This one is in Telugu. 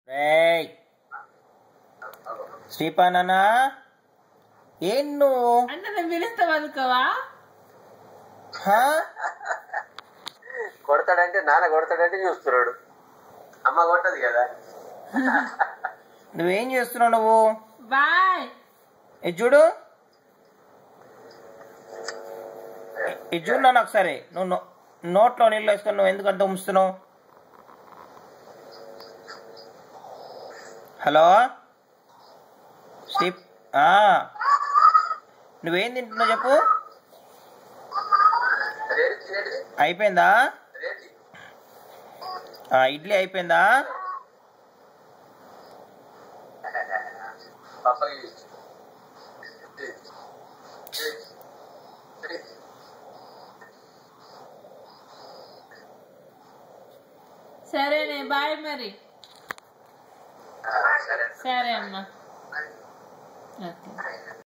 రేయ్ శ్రీపానన్నా ఏం నువ్వు అంటే నేను పిలిస్తే బతుకోవా? కొడతాడంటే నాన్న కొడతాడంటే చూస్తున్నాడు. అమ్మ కొట్టదు కదా. నువ్వేం చేస్తున్నావు నువ్వు? బాయ్. ఇది చూడు, ఇది చూడు నన్ను ఒకసారి. నువ్వు నోట్లో నీళ్ళు వేసుకొని నువ్వు ఎందుకంత ఉంచుతున్నావు? హలో శ్రీ, నువ్వేం తింటున్నావు చెప్పు. అయిపోయిందా? ఇడ్లీ అయిపోయిందా? సరేనే, బాయ్ మరి. సరే అమ్మా. ఓకే.